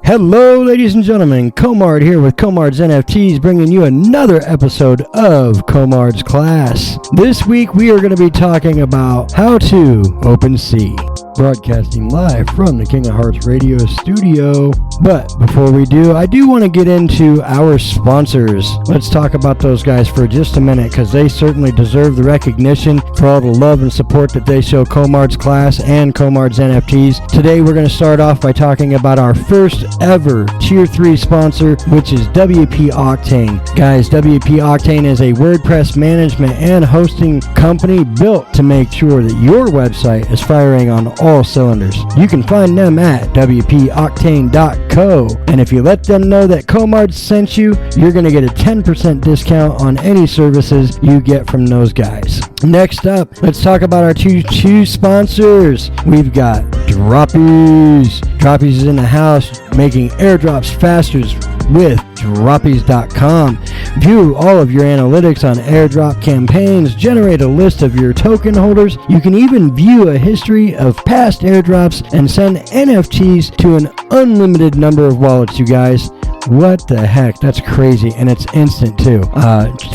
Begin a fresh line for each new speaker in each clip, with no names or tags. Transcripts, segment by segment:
Hello, ladies and gentlemen. Komard here with Komards NFTs, bringing you another episode of Komards Class. This week, we are going to be talking about how to OpenSea, broadcasting live from the King of Hearts radio studio. But before we do, I do want to get into our sponsors. Let's talk about those guys for just a minute, because they certainly deserve the recognition for all the love and support that they show Komards Class and Komards NFTs. Today, we're going to start off by talking about our first ever Tier 3 sponsor, which is WP Octane. Guys, WP Octane is a WordPress management and hosting company built to make sure that your website is firing on all cylinders. You can find them at WPOctane.co, and if you let them know that Komards sent you, you're going to get a 10% discount on any services you get from those guys. Next up, let's talk about our two sponsors. We've got Droppies. Droppies is in the house, making airdrops faster with Droppies.com. View all of your analytics on airdrop campaigns, generate a list of your token holders. You can even view a history of past airdrops and send NFTs to an unlimited number of wallets, you guys. What the heck? That's crazy, and it's instant too.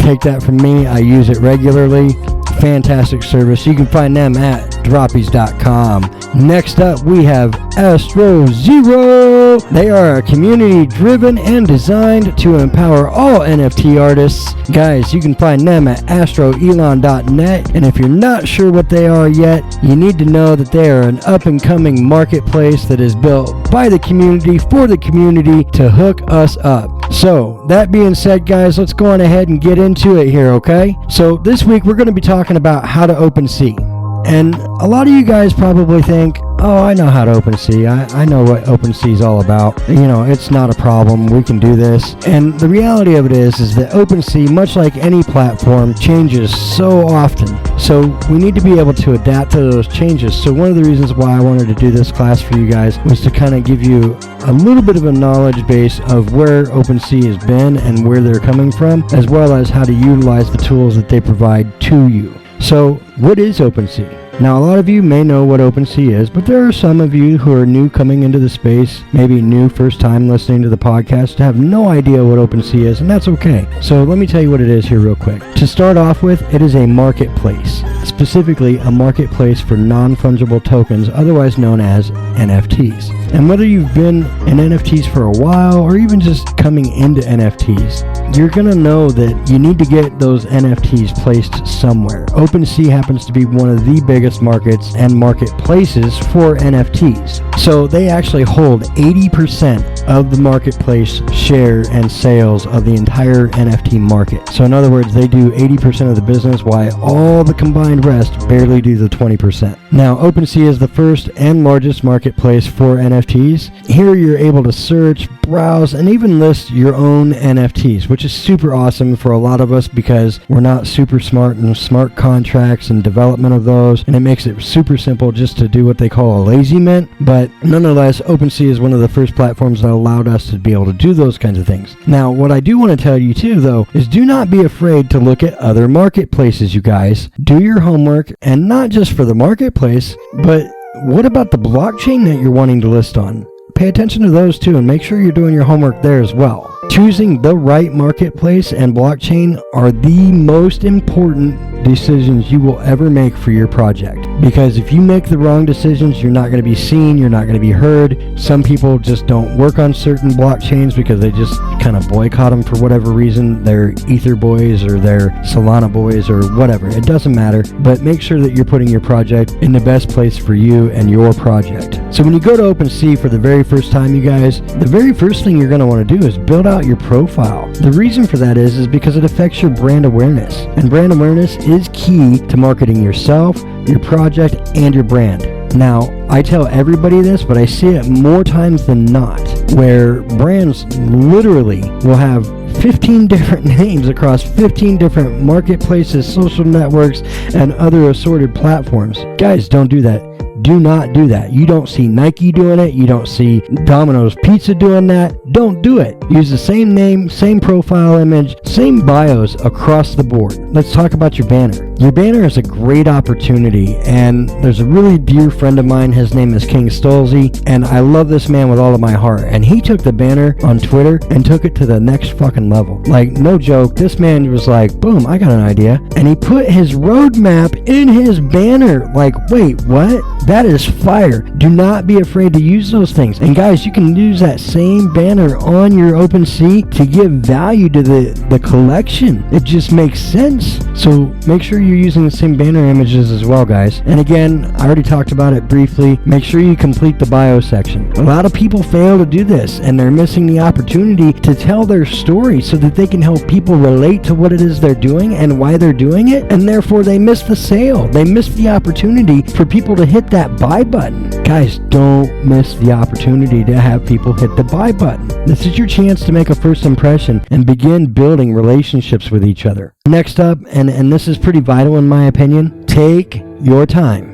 Take that from me. I use it regularly. Fantastic service. You can find them at Droppies.com. Next up, we have Astro Zero. They are community driven and designed to empower all NFT artists. Guys, you can find them at astroelon.net. And if you're not sure what they are yet, you need to know that they are an up and coming marketplace that is built by the community for the community to hook us up. So, that being said, guys, let's go on ahead and get into it here, okay? So, this week we're going to be talking about how to OpenSea. And a lot of you guys probably think, oh, I know how to OpenSea. I know what OpenSea is all about. You know, it's not a problem. We can do this. And the reality of it is that OpenSea, much like any platform, changes so often. So we need to be able to adapt to those changes. So one of the reasons why I wanted to do this class for you guys was to kind of give you a little bit of a knowledge base of where OpenSea has been and where they're coming from, as well as how to utilize the tools that they provide to you. So, what is OpenSea? Now, a lot of you may know what OpenSea is, but there are some of you who are new coming into the space, maybe new first time listening to the podcast, to have no idea what OpenSea is, and that's okay. So let me tell you what it is here real quick. To start off with, it is a marketplace, specifically a marketplace for non-fungible tokens, otherwise known as NFTs. And whether you've been in NFTs for a while or even just coming into NFTs, you're going to know that you need to get those NFTs placed somewhere. OpenSea happens to be one of the biggest markets and marketplaces for NFTs. So they actually hold 80% of the marketplace share and sales of the entire NFT market. So in other words, they do 80% of the business, while all the combined rest barely do the 20%. Now, OpenSea is the first and largest marketplace for NFTs. Here you're able to search, browse, and even list your own NFTs, which is super awesome for a lot of us because we're not super smart in smart contracts and development of those, and it makes it super simple just to do what they call a lazy mint. But nonetheless, OpenSea is one of the first platforms that allowed us to be able to do those kinds of things. Now, what I do want to tell you too, though, is do not be afraid to look at other marketplaces, you guys. Do your homework, and not just for the marketplace, but what about the blockchain that you're wanting to list on? Pay attention to those too, and make sure you're doing your homework there as well. Choosing the right marketplace and blockchain are the most important decisions you will ever make for your project. Because if you make the wrong decisions, you're not going to be seen, you're not going to be heard. Some people just don't work on certain blockchains because they just kind of boycott them for whatever reason. They're Ether boys or they're Solana boys or whatever. It doesn't matter, but make sure that you're putting your project in the best place for you and your project. So when you go to OpenSea for the very first time, you guys, the very first thing you're going to want to do is build out your profile. The reason for that is because it affects your brand awareness. And brand awareness is key to marketing yourself, your project, and your brand. Now, I tell everybody this, but I see it more times than not, where brands literally will have 15 different names across 15 different marketplaces, social networks, and other assorted platforms. Guys, don't do that. Do not do that. You don't see Nike doing it. You don't see Domino's Pizza doing that. Don't do it. Use the same name, same profile image, same bios across the board. Let's talk about your banner. Your banner is a great opportunity, and there's a really dear friend of mine. His name is King Stolze, and I love this man with all of my heart. And he took the banner on Twitter and took it to the next fucking level. Like, no joke, this man was like, boom, I got an idea. And he put his roadmap in his banner. Like, wait, what? That is fire. Do not be afraid to use those things. And guys, you can use that same banner on your OpenSea to give value to the collection. It just makes sense. So make sure you're using the same banner images as well, guys. And again, I already talked about it briefly. Make sure you complete the bio section. A lot of people fail to do this, and they're missing the opportunity to tell their story so that they can help people relate to what it is they're doing and why they're doing it, and therefore they miss the sale. They miss the opportunity for people to hit that buy button. Guys, don't miss the opportunity to have people hit the buy button. This is your chance to make a first impression and begin building relationships with each other. Next up, and this is pretty vital in my opinion, take your time.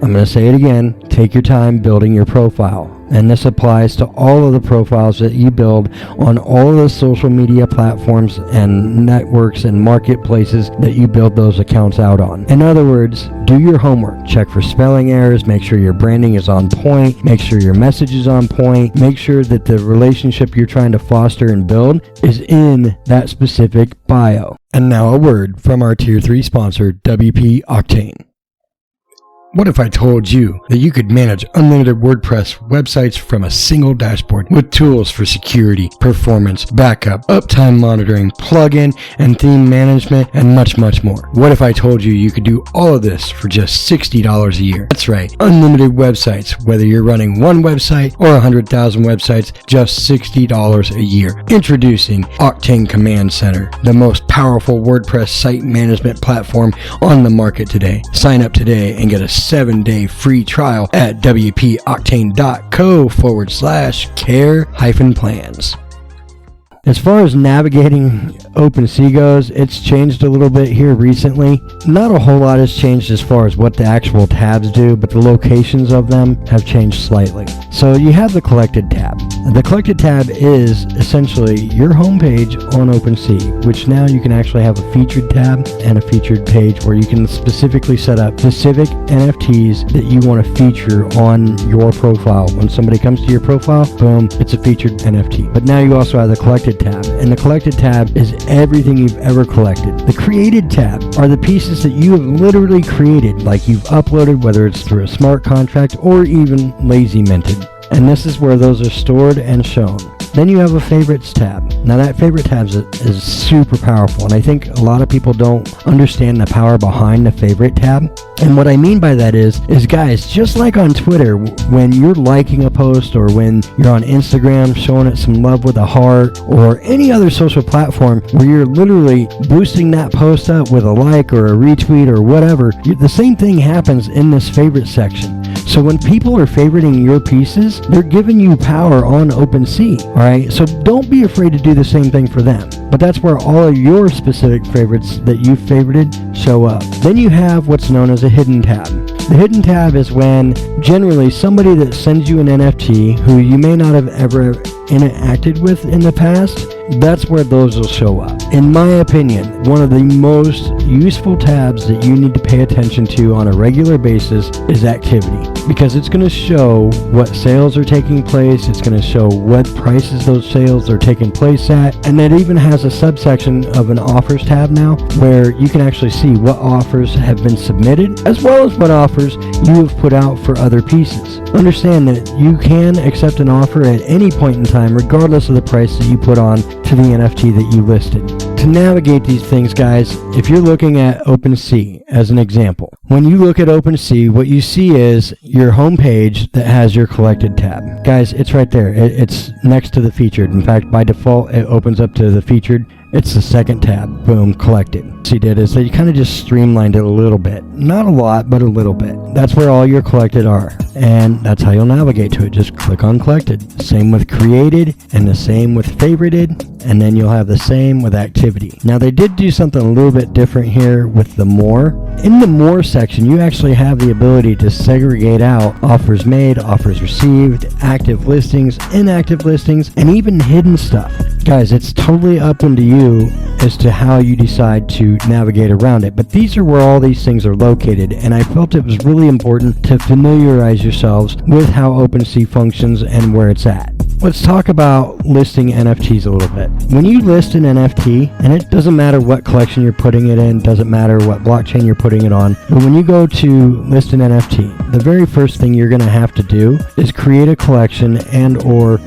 I'm going to say it again, take your time building your profile. And this applies to all of the profiles that you build on all of the social media platforms and networks and marketplaces that you build those accounts out on. In other words, do your homework. Check for spelling errors. Make sure your branding is on point. Make sure your message is on point. Make sure that the relationship you're trying to foster and build is in that specific bio. And now a word from our Tier 3 sponsor, WP Octane. What if I told you that you could manage unlimited WordPress websites from a single dashboard with tools for security, performance, backup, uptime monitoring, plugin and theme management, and much, much more? What if I told you you could do all of this for just $60 a year? That's right, unlimited websites, whether you're running one website or 100,000 websites, just $60 a year. Introducing Octane Command Center, the most powerful WordPress site management platform on the market today. Sign up today and get a 7-day free trial at wpoctane.co/care-plans. As far as navigating OpenSea goes, it's changed a little bit here recently. Not a whole lot has changed as far as what the actual tabs do, but the locations of them have changed slightly. So you have the Collected tab. The Collected tab is essentially your homepage on OpenSea, which now you can actually have a featured tab and a featured page where you can specifically set up specific NFTs that you want to feature on your profile. When somebody comes to your profile, boom, it's a featured NFT. But now you also have the Collected tab, and the Collected tab is everything you've ever collected. The Created tab are the pieces that you have literally created, like you've uploaded, whether it's through a smart contract or even lazy minted. And this is where those are stored and shown. Then you have a Favorites tab. Now that Favorite tab is super powerful, and I think a lot of people don't understand the power behind the Favorite tab. And what I mean by that is guys, just like on Twitter, when you're liking a post or when you're on Instagram showing it some love with a heart, or any other social platform where you're literally boosting that post up with a like or a retweet or whatever, the same thing happens in this favorite section. So when people are favoriting your pieces, they're giving you power on OpenSea, all right? So don't be afraid to do the same thing for them. But that's where all of your specific favorites that you've favorited show up. Then you have what's known as a hidden tab. The hidden tab is when generally somebody that sends you an NFT who you may not have ever interacted with in the past, that's where those will show up. In my opinion, one of the most useful tabs that you need to pay attention to on a regular basis is activity, because it's going to show what sales are taking place, it's going to show what prices those sales are taking place at, and it even has a subsection of an offers tab now where you can actually see what offers have been submitted as well as what offers you have put out for other pieces. Understand that you can accept an offer at any point in time regardless of the price that you put on to the NFT that you listed. To navigate these things, guys, if you're looking at OpenSea as an example, when you look at OpenSea, what you see is your homepage that has your Collected tab. Guys, it's right there. It's next to the featured. In fact, by default, it opens up to the featured, It's the second tab. Boom, collected. What he did is they kind of just streamlined it a little bit. Not a lot, but a little bit. That's where all your collected are. And that's how you'll navigate to it. Just click on collected. Same with created and the same with favorited. And then you'll have the same with activity. Now they did do something a little bit different here with the more. In the more section, you actually have the ability to segregate out offers made, offers received, active listings, inactive listings, and even hidden stuff. Guys, it's totally up into you as to how you decide to navigate around it. But these are where all these things are located, and I felt it was really important to familiarize yourselves with how OpenSea functions and where it's at. Let's talk about listing NFTs a little bit. When you list an NFT, and it doesn't matter what collection you're putting it in, doesn't matter what blockchain you're putting it on, but when you go to list an NFT, the very first thing you're going to have to do is create a collection and or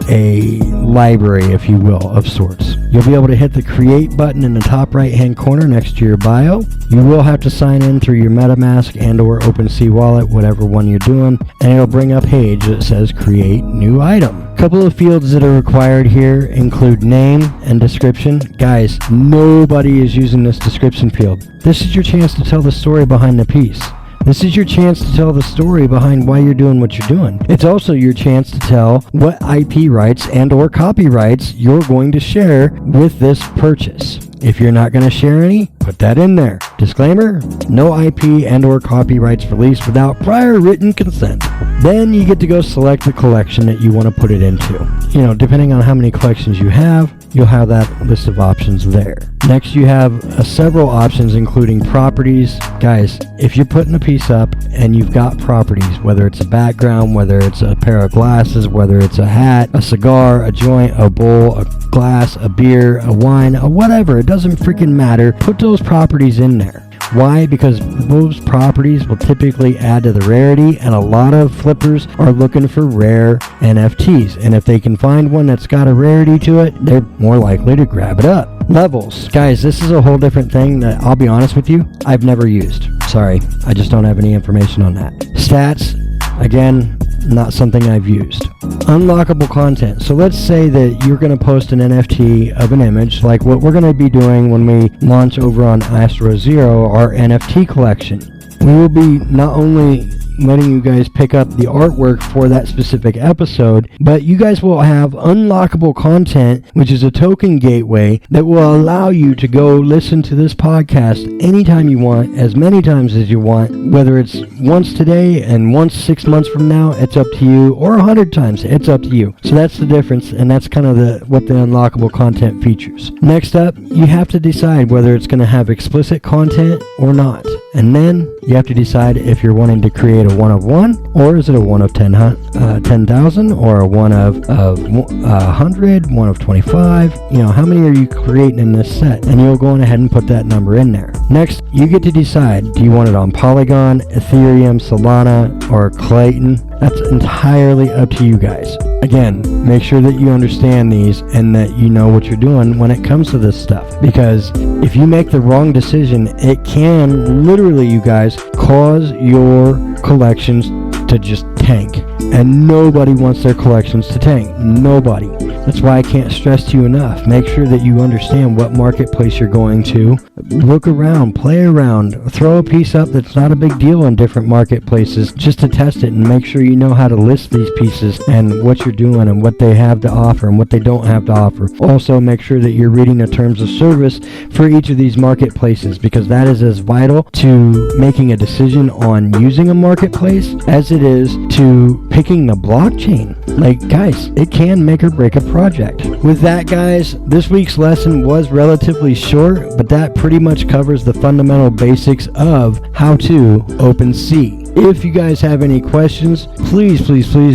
a library, if you will, of sorts. You'll be able to hit the create button in the top right hand corner next to your bio. You will have to sign in through your MetaMask and or OpenSea wallet, whatever one you're doing, and it'll bring up a page that says create new item. A couple of fields that are required here include name and description. Guys, nobody is using this description field. This is your chance to tell the story behind the piece. This is your chance to tell the story behind why you're doing what you're doing. It's also your chance to tell what IP rights and or copyrights you're going to share with this purchase. If you're not going to share any, put that in there. Disclaimer, no IP and or copyrights released without prior written consent. Then you get to go select the collection that you want to put it into. You know, depending on how many collections you have, you'll have that list of options there. Next, you have several options including properties. Guys, if you're putting a piece up and you've got properties, whether it's a background, whether it's a pair of glasses, whether it's a hat, a cigar, a joint, a bowl, a glass, a beer, a wine, a whatever, it doesn't freaking matter. Put those properties in there. Why? Because those properties will typically add to the rarity, and a lot of flippers are looking for rare NFTs. And if they can find one that's got a rarity to it, they're more likely to grab it up. Levels. Guys, this is a whole different thing that I'll be honest with you, I've never used. Sorry, I just don't have any information on that. Stats, again, not something I've used. Unlockable content. So let's say that you're going to post an NFT of an image, like what we're going to be doing when we launch over on Astro Zero, our NFT collection. We will be not only letting you guys pick up the artwork for that specific episode, but you guys will have unlockable content, which is a token gateway that will allow you to go listen to this podcast anytime you want, as many times as you want, whether it's once today and once 6 months from now, it's up to you, or 100 times, it's up to you. So that's the difference, and that's kind of what the unlockable content features. Next up, you have to decide whether it's going to have explicit content or not. And then you have to decide if you're wanting to create a 1 of 1, or is it a 1 of 10,000, or a 1 of 100, 1 of 25. You know, how many are you creating in this set? And you'll go on ahead and put that number in there. Next, you get to decide, do you want it on Polygon, Ethereum, Solana, or Clayton? That's entirely up to you guys. Again, make sure that you understand these and that you know what you're doing when it comes to this stuff. Because if you make the wrong decision, it can literally, you guys, cause your collections to just tank. And nobody wants their collections to tank. Nobody. That's why I can't stress to you enough. Make sure that you understand what marketplace you're going to. Look around, play around, throw a piece up that's not a big deal in different marketplaces just to test it and make sure you know how to list these pieces and what you're doing and what they have to offer and what they don't have to offer. Also, make sure that you're reading the terms of service for each of these marketplaces, because that is as vital to making a decision on using a marketplace as it is to picking the blockchain. Like, guys, it can make or break a project. With that, guys, this week's lesson was relatively short, but that pretty much covers the fundamental basics of how to OpenSea. If you guys have any questions, please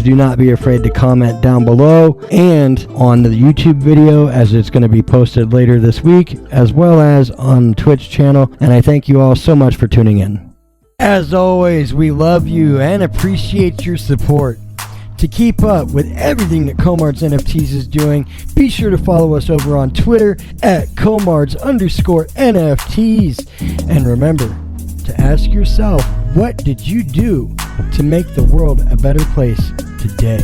do not be afraid to comment down below and on the YouTube video, as it's going to be posted later this week, as well as on the Twitch channel. And I thank you all so much for tuning in. As always, we love you and appreciate your support. To keep up with everything that Komards NFTs is doing, be sure to follow us over on Twitter at Komards_NFTs. And remember to ask yourself, what did you do to make the world a better place today?